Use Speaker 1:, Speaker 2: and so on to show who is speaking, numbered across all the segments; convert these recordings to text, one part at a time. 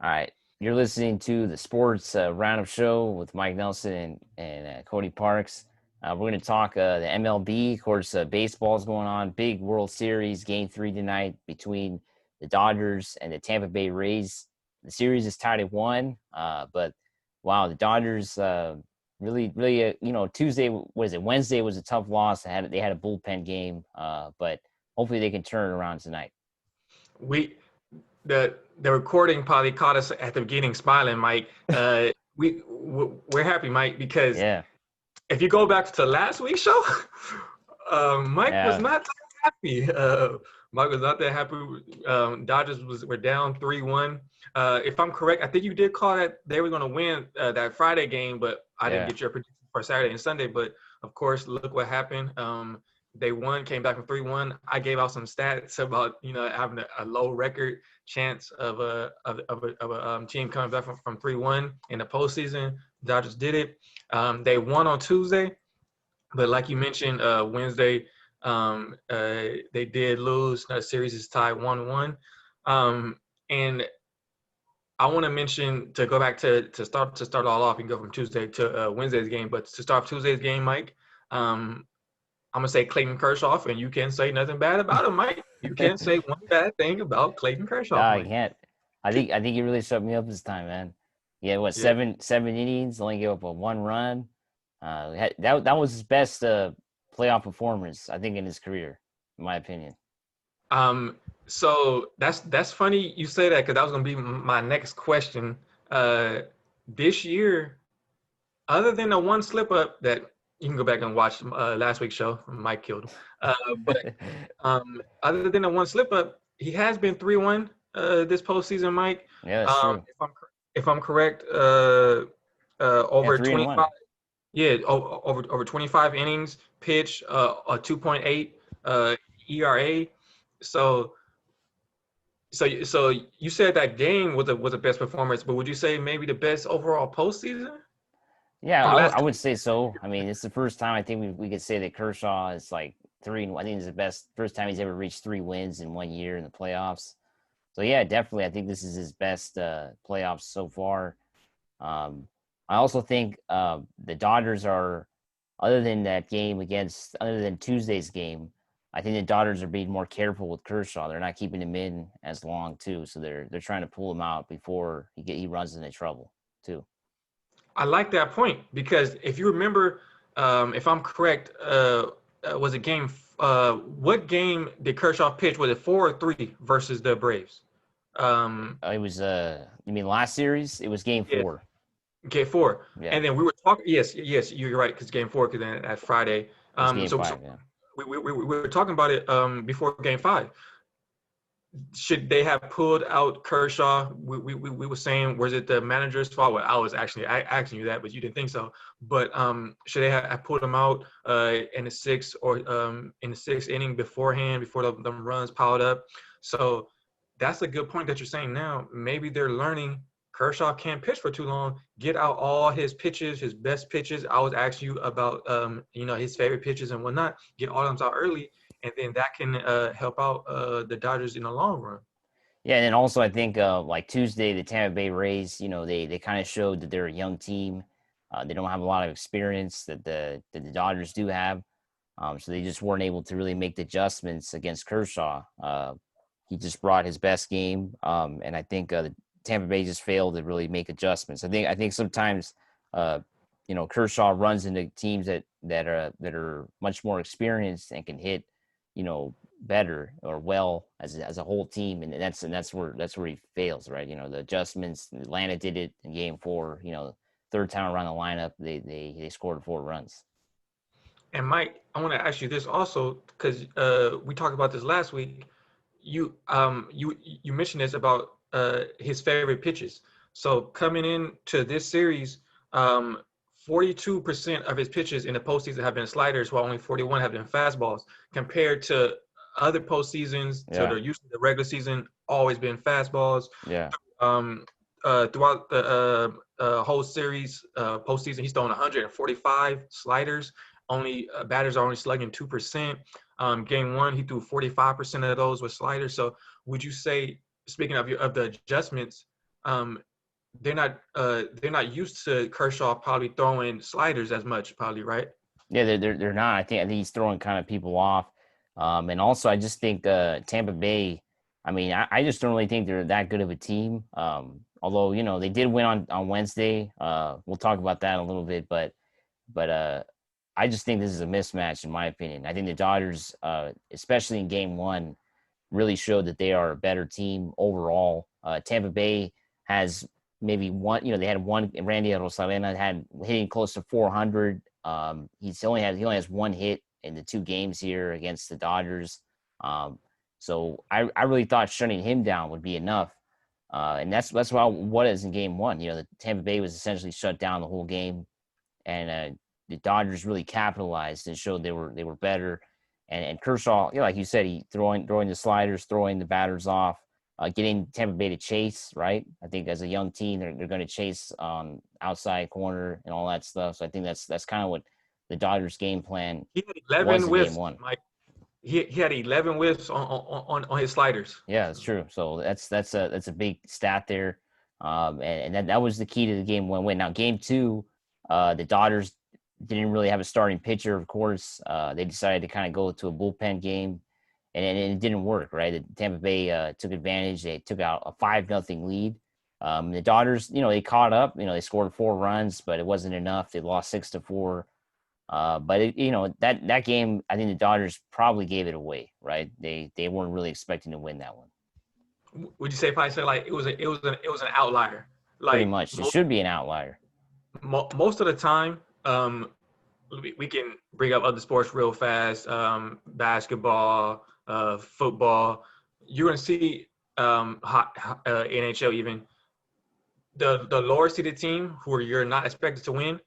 Speaker 1: All right. You're listening to the Sports Roundup Show with Mike Nelson and Cody Parks. We're going to talk the MLB. Of course, baseball is going on. Big World Series, Game 3 tonight between the Dodgers and the Tampa Bay Rays. The series is tied at 1, but wow, the Dodgers really, Tuesday, what is it? Wednesday was a tough loss. They had a bullpen game, but hopefully they can turn it around tonight.
Speaker 2: We the recording probably caught us at the beginning smiling, Mike. We're happy, Mike, because
Speaker 1: Yeah,
Speaker 2: if you go back to last week's show, Mike was
Speaker 1: yeah,
Speaker 2: not that happy. Mike was not that happy. Dodgers were down 3-1. If I'm correct, I think you did call that they were going to win that Friday game, but I didn't
Speaker 1: yeah.
Speaker 2: get your prediction for Saturday and Sunday. But of course, look what happened. They won, came back from 3-1. I gave out some stats about having a low record chance of a team coming back from 3-1 in the postseason. Dodgers did it. They won on Tuesday, but like you mentioned, Wednesday they did lose. The series is tied 1-1. And I want to mention to go back to start all off and go from Tuesday to Wednesday's game. But to start Tuesday's game, Mike, I'm gonna say Clayton Kershaw, and you can't say nothing bad about him, Mike. You can't say one bad thing about Clayton Kershaw,
Speaker 1: No, I
Speaker 2: Mike.
Speaker 1: can't. I think he really shut me up this time, man. Yeah, what
Speaker 2: Yeah.
Speaker 1: seven innings, only gave up a 1 run. That was his best playoff performance, I think, in his career, in my opinion.
Speaker 2: Um. So that's funny you say that because that was gonna be my next question. This year, other than the one slip up that you can go back and watch last week's show, Mike killed him. But other than the one slip up, he has been 3-1 this postseason, Mike.
Speaker 1: Yeah, that's true.
Speaker 2: If I'm correct,
Speaker 1: Yeah,
Speaker 2: over
Speaker 1: three and
Speaker 2: 25,
Speaker 1: one.
Speaker 2: yeah, over 25 innings, pitch, a 2.8 ERA. So so you said that game was the best performance, but would you say maybe the best overall postseason
Speaker 1: Yeah,
Speaker 2: from
Speaker 1: I
Speaker 2: last?
Speaker 1: would say so. I mean, it's the first time I think we could say that Kershaw is like three. I think it's the best first time he's ever reached 3 wins in 1 year in the playoffs. So yeah, definitely, I think this is his best playoffs so far. Um, I also think the Dodgers are, other than Tuesday's game, I think the Dodgers are being more careful with Kershaw. They're not keeping him in as long too, so they're trying to pull him out before he runs into trouble too.
Speaker 2: I like that point because if you remember, if I'm correct, was it game? What game did Kershaw pitch? Was it 4 or 3 versus the Braves? Um,
Speaker 1: It was you mean last series? It was Game
Speaker 2: yeah,
Speaker 1: 4.
Speaker 2: game 4.
Speaker 1: Yeah,
Speaker 2: And then we were talking. Yes, you're right because game 4, because then at Friday.
Speaker 1: it was Game
Speaker 2: So
Speaker 1: 5. Yeah,
Speaker 2: we were talking about it before game 5. Should they have pulled out Kershaw? We were saying, was it the manager's fault? Well, I was actually asking you that, but you didn't think so. But should they have pulled him out in the sixth inning beforehand, before them runs piled up? So that's a good point that you're saying now. Maybe they're learning Kershaw can't pitch for too long. Get out all his pitches, his best pitches. I was asking you about his favorite pitches and whatnot. Get all of them out early, and then that can help out the Dodgers in the long run.
Speaker 1: yeah, and then also I think like Tuesday, the Tampa Bay Rays, they kind of showed that they're a young team. They don't have a lot of experience that the Dodgers do have. So they just weren't able to really make the adjustments against Kershaw. He just brought his best game, and I think the Tampa Bay just failed to really make adjustments. I think sometimes Kershaw runs into teams that are much more experienced and can hit better or well as a whole team, and that's where he fails, right? The adjustments. Atlanta did it in Game 4. Third time around the lineup, they scored 4 runs.
Speaker 2: And Mike, I want to ask you this also because we talked about this last week. You mentioned this about his favorite pitches. So coming into this series, 42% of his pitches in the postseason have been sliders, while only 41 have been fastballs. Compared to other postseasons, to
Speaker 1: Yeah,
Speaker 2: usually the regular season, always been fastballs.
Speaker 1: yeah,
Speaker 2: Um, Throughout the whole series, postseason, he's thrown 145 sliders. Only batters are only slugging 2%. Game 1, he threw 45% of those with sliders. So, would you say, speaking of the adjustments, um, they're not used to Kershaw probably throwing sliders as much, probably, right?
Speaker 1: Yeah, they're not. I think he's throwing kind of people off. And also I just think Tampa Bay. I mean, I just don't really think they're that good of a team. Although they did win on Wednesday. We'll talk about that in a little bit, but I just think this is a mismatch in my opinion. I think the Dodgers, especially in Game One, really showed that they are a better team overall. Tampa Bay has maybe one. They had one. Randy Rosarena had hitting close to 400. He only has one hit in the two games here against the Dodgers. So I really thought shutting him down would be enough. And that's why what is in Game One. The Tampa Bay was essentially shut down the whole game, and the Dodgers really capitalized and showed they were better. And Kershaw, like you said, he throwing the sliders, throwing the batters off, getting Tampa Bay to chase. Right, I think as a young team, they're going to chase on outside corner and all that stuff. So I think that's kind of what the Dodgers' game plan
Speaker 2: He had
Speaker 1: was
Speaker 2: 11
Speaker 1: in Game
Speaker 2: whiffs,
Speaker 1: One.
Speaker 2: Mike. He had 11 whiffs on his sliders.
Speaker 1: Yeah, that's true. So that's a big stat there, and that was the key to the Game One win. Now Game Two, the Dodgers didn't really have a starting pitcher. Of course, they decided to kind of go to a bullpen game, and it didn't work. Right, the Tampa Bay took advantage. They took out a 5-0 lead. The Dodgers, they caught up. They scored 4 runs, but it wasn't enough. They lost 6-4. But that game, I think the Dodgers probably gave it away, right? They weren't really expecting to win that one.
Speaker 2: Would you say probably say like it was an outlier?
Speaker 1: Pretty
Speaker 2: Like
Speaker 1: much, it should be an outlier.
Speaker 2: most of the time, we can bring up other sports real fast, basketball, football. You're gonna see NHL even the lower seeded team who you're not expected to win.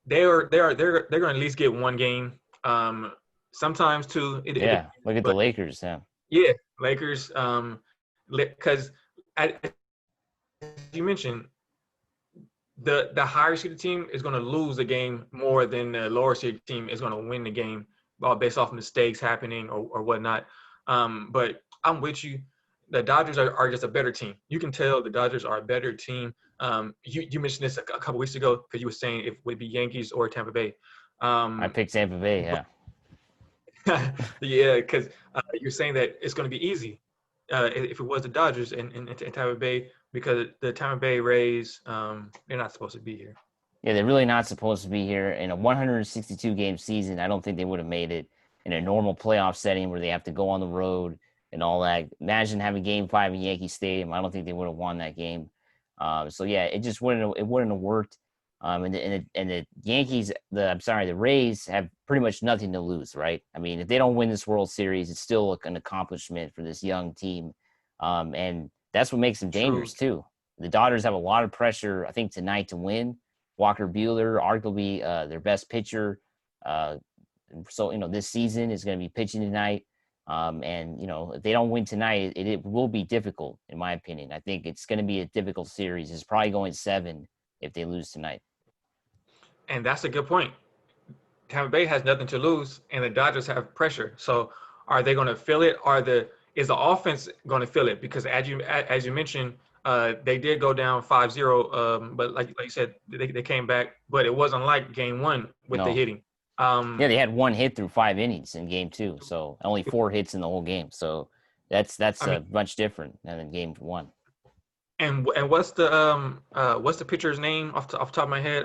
Speaker 2: They're gonna at least get one game. Sometimes two. It
Speaker 1: Yeah,
Speaker 2: depends,
Speaker 1: look at the
Speaker 2: but
Speaker 1: Lakers. Yeah,
Speaker 2: yeah, Lakers. Because as you mentioned, the higher seeded team is going to lose the game more than the lower seeded team is going to win the game, based off mistakes happening or whatnot. But I'm with you. The Dodgers are just a better team. You can tell the Dodgers are a better team. You mentioned this a couple weeks ago because you were saying if it would be Yankees or Tampa Bay.
Speaker 1: I
Speaker 2: Um,
Speaker 1: picked Tampa Bay. Yeah,
Speaker 2: yeah, because you're saying that it's going to be easy if it was the Dodgers and Tampa Bay because the Tampa Bay Rays, they're not supposed to be here.
Speaker 1: yeah, they're really not supposed to be here in a 162 game season. I don't think they would have made it in a normal playoff setting where they have to go on the road and all that. Imagine having Game 5 in Yankee Stadium. I don't think they would have won that game. So yeah, it wouldn't have worked. And the Yankees, the Rays have pretty much nothing to lose, right? I mean, if they don't win this World Series, it's still an accomplishment for this young team, and that's what makes them
Speaker 2: True.
Speaker 1: dangerous too. The Dodgers have a lot of pressure, I think, tonight to win. Walker Buehler, arguably their best pitcher, uh, so this season is going to be pitching tonight. And if they don't win tonight, it will be difficult, in my opinion. I think it's going to be a difficult series. It's probably going 7 if they lose tonight.
Speaker 2: And that's a good point. Tampa Bay has nothing to lose, and the Dodgers have pressure. So, are they going to feel it? Is the offense going to feel it? Because as you mentioned, they did go down 5-0, but like you said, they came back. But it wasn't like Game One with the
Speaker 1: No.
Speaker 2: hitting.
Speaker 1: Yeah, they had one hit through 5 innings in Game 2, so only 4 hits in the whole game. So that's
Speaker 2: I mean,
Speaker 1: much different than in Game 1.
Speaker 2: and what's the pitcher's name off the top of my head?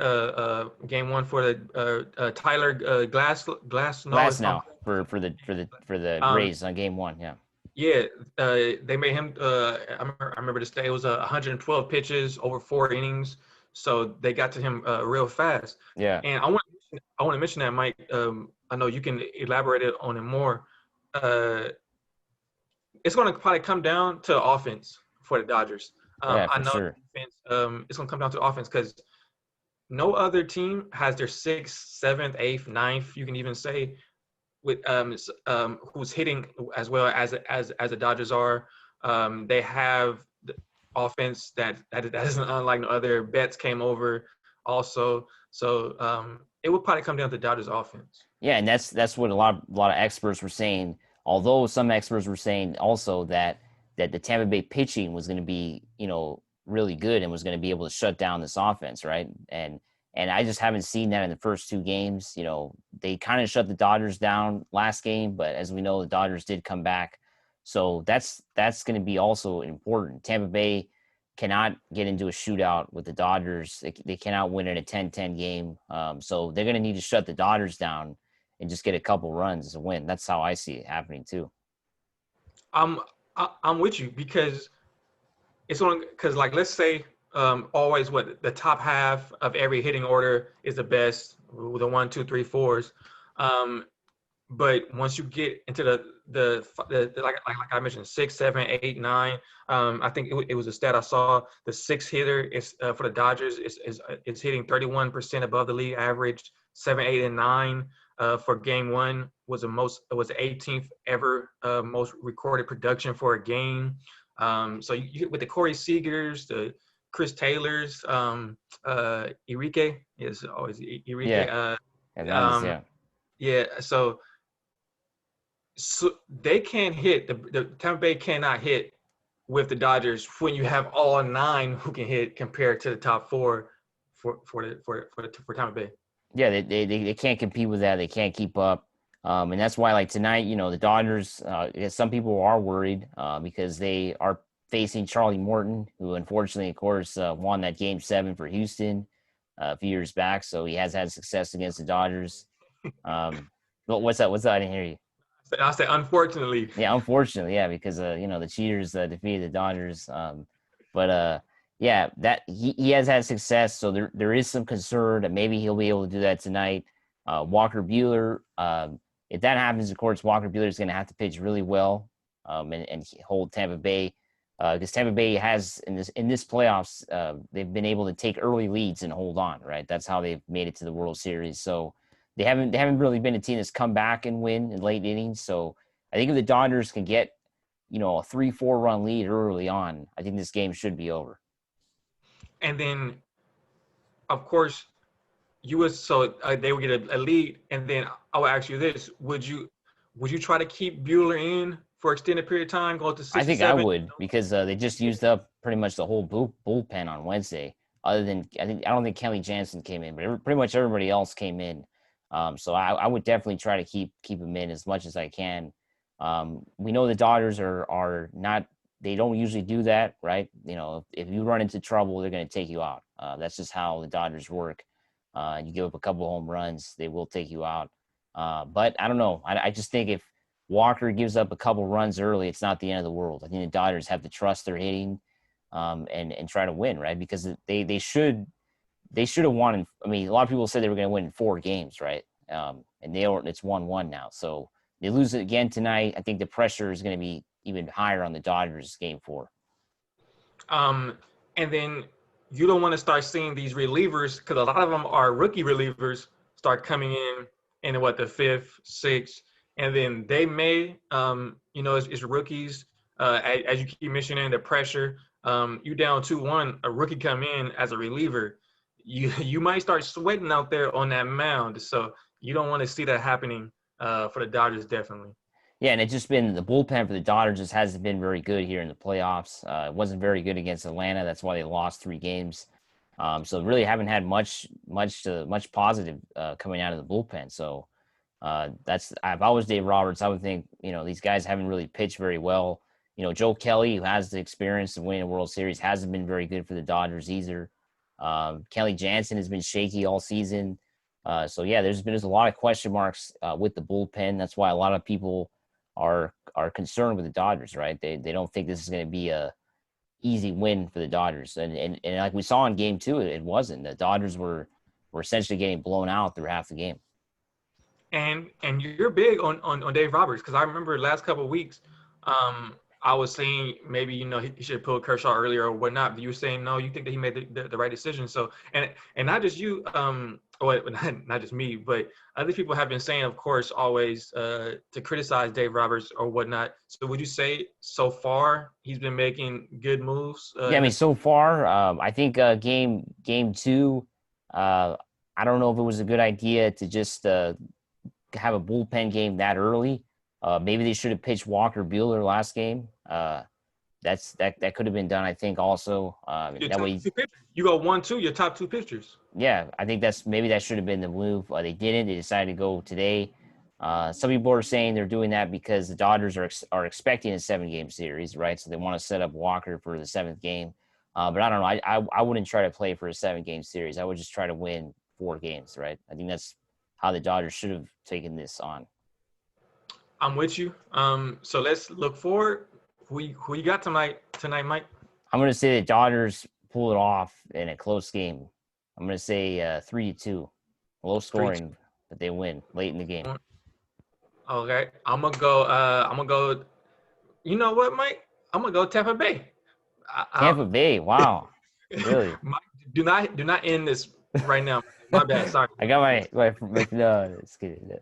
Speaker 2: Game one for the Tyler Glass. No,
Speaker 1: Glass
Speaker 2: if I'm
Speaker 1: now for the
Speaker 2: um
Speaker 1: Rays on Game 1. Yeah,
Speaker 2: yeah, they made him. I remember this day. It was 112 pitches over 4 innings, so they got to him real fast.
Speaker 1: yeah,
Speaker 2: And I want to mention that, Mike. I know you can elaborate it on it more. Uh, it's going to probably come down to offense for the Dodgers.
Speaker 1: yeah,
Speaker 2: I
Speaker 1: for
Speaker 2: know
Speaker 1: sure.
Speaker 2: defense. It's going to come down to offense because no other team has their sixth, seventh, eighth, ninth. You can even say with who's hitting as well as the Dodgers are. They have the offense that isn't unlike no other. Betts came over also, so it would probably come down to Dodgers offense.
Speaker 1: Yeah, and that's what a lot of experts were saying. Although some experts were saying also that the Tampa Bay pitching was going to be really good and was going to be able to shut down this offense, right? And I just haven't seen that in the first two games. You know, they kind of shut the Dodgers down last game, but as we know, the Dodgers did come back. So that's going to be also important. Tampa Bay cannot get into a shootout with the Dodgers. They cannot win in a 10-10 game. So they're going to need to shut the Dodgers down and just get a couple runs to win. That's how I see it happening too.
Speaker 2: I'm I'm with you because it's on because like let's say always what the top half of every hitting order is the best, the one, two, three, fours. Um, but once you get into the like I mentioned, 6, 7, 8, 9. I think it was a stat I saw. The six hitter is for the Dodgers is hitting 31% above the league average. 7, 8, and 9 for Game 1 was the 18th ever most recorded production for a game. So you with the Corey Seagers, the Chris Taylors, Enrique is always Enrique.
Speaker 1: Yeah, Hernandez.
Speaker 2: Um,
Speaker 1: Yeah,
Speaker 2: yeah, so they can't hit the Tampa Bay cannot hit with the Dodgers when you have all 9 who can hit compared to the top 4 for Tampa Bay.
Speaker 1: yeah. They can't compete with that. They can't keep up. And that's why, like tonight, you know, the Dodgers. Some people are worried because they are facing Charlie Morton, who unfortunately, of course, won that Game 7 for Houston a few years back. So he has had success against the Dodgers. What's that? What's that? I didn't hear you.
Speaker 2: I say unfortunately.
Speaker 1: Yeah, unfortunately, yeah, because you know, the cheaters defeated the Dodgers. But yeah, that he has had success, so there is some concern that maybe he'll be able to do that tonight. Walker Buehler, if that happens, of course, Walker Buehler is going to have to pitch really well, and hold Tampa Bay, because Tampa Bay has in this playoffs, they've been able to take early leads and hold on. Right, that's how they've made it to the World Series. So they haven't really been a team that's come back and win in late innings. So I think if the Dodgers can get, you know, a 3-4 run lead early on, I think this game should be over.
Speaker 2: And then of course you would so they would get a lead, and then I would ask you this: would you try to keep Bueller in for extended period of time, go to
Speaker 1: I
Speaker 2: six or
Speaker 1: think I
Speaker 2: seven?
Speaker 1: would because they just used up pretty much the whole bullpen on Wednesday. Other than I don't think Kelly Jansen came in, but pretty much everybody else came in. So I would definitely try to keep him in as much as I can. We know the Dodgers are not, they don't usually do that, right? You know, if you run into trouble, they're going to take you out. That's just how the Dodgers work. You give up a couple of home runs, they will take you out. But I don't know. I just think if Walker gives up a couple runs early, it's not the end of the world. I think the Dodgers have to trust their hitting, and try to win, right? Because they should have won. I mean, a lot of people said they were going to win in 4 games, right? And it's 1-1 now. So they lose it again tonight. I think the pressure is going to be even higher on the Dodgers Game 4.
Speaker 2: Um, and then you don't want to start seeing these relievers because a lot of them are rookie relievers start coming in what the 5th, 6th, and then they may, it's rookies. As you keep mentioning the pressure, you down 2-1, a rookie come in as a reliever, you might start sweating out there on that mound. So you don't want to see that happening for the Dodgers, definitely.
Speaker 1: Yeah, and it's just been the bullpen for the Dodgers just hasn't been very good here in the playoffs. It wasn't very good against Atlanta. That's why they lost 3 games. So really haven't had much positive coming out of the bullpen. So if I was Dave Roberts, I would think, you know, these guys haven't really pitched very well. You know, Joe Kelly, who has the experience of winning a World Series, hasn't been very good for the Dodgers either. Kelly Jansen has been shaky all season. So yeah, there's a lot of question marks with the bullpen. That's why a lot of people are concerned with the Dodgers, right? They don't think this is going to be a easy win for the Dodgers, and like we saw in Game 2, it wasn't. The Dodgers were essentially getting blown out through half the game.
Speaker 2: And you're big on Dave Roberts because I remember the last couple of weeks, I was saying maybe he should pull Kershaw earlier or whatnot. But you were saying no, you think that he made the right decision. So and not just you, or not just me, but other people have been saying, of course, always to criticize Dave Roberts or whatnot. So would you say so far he's been making good moves?
Speaker 1: Yeah, I mean, so far, I think game 2, I don't know if it was a good idea to just have a bullpen game that early. Maybe they should have pitched Walker Buehler last game. that could have been done. I think also
Speaker 2: Your
Speaker 1: that
Speaker 2: top
Speaker 1: way.
Speaker 2: two pitchers. You go 1-2. Your top two pitchers.
Speaker 1: Yeah, I think that's maybe that should have been the move. They didn't. They decided to go today. Some people are saying they're doing that because the Dodgers are expecting a 7 game series, right? So they want to set up Walker for the seventh game. But I don't know. I wouldn't try to play for a 7 game series. I would just try to win 4 games, right? I think that's how the Dodgers should have taken this on.
Speaker 2: I'm with you. So let's look forward. Who you got tonight, Mike?
Speaker 1: I'm going to say the Dodgers pull it off in a close game. I'm going to say 3-2, low
Speaker 2: 3-2.
Speaker 1: scoring, but they win late in the game.
Speaker 2: Okay, I'm gonna go. I'm gonna go. You know what, Mike? I'm gonna go Tampa Bay.
Speaker 1: Tampa Bay, wow, really?
Speaker 2: Mike, do not end this right now. My bad. Sorry.
Speaker 1: I got my no, just kidding.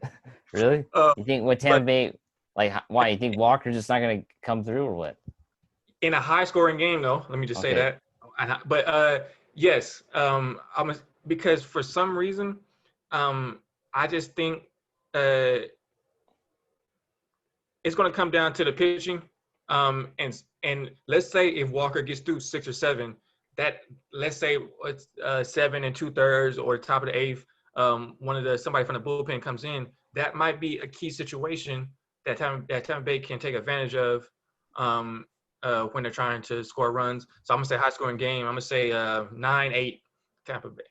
Speaker 1: Really?
Speaker 2: Uh,
Speaker 1: You think what
Speaker 2: but
Speaker 1: Tampa Bay? Like, why? You think Walker's just not gonna come through or what?
Speaker 2: in a high-scoring game, though, let me just say
Speaker 1: Okay,
Speaker 2: that. But yes, because for some reason, I just think uh, it's going to come down to the pitching. And let's say if Walker gets through 6 or 7, that let's say it's 7 2/3 or top of the eighth, somebody from the bullpen comes in. That might be a key situation that Tampa Bay can take advantage of when they're trying to score runs. So I'm gonna say high scoring game. I'm gonna say 9-8 Tampa Bay.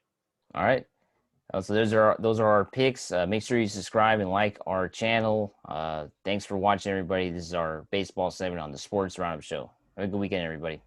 Speaker 1: all right. So those are our picks. Make sure you subscribe and like our channel. Thanks for watching, everybody. This is our baseball segment on the Sports Roundup Show. Have a good weekend, everybody.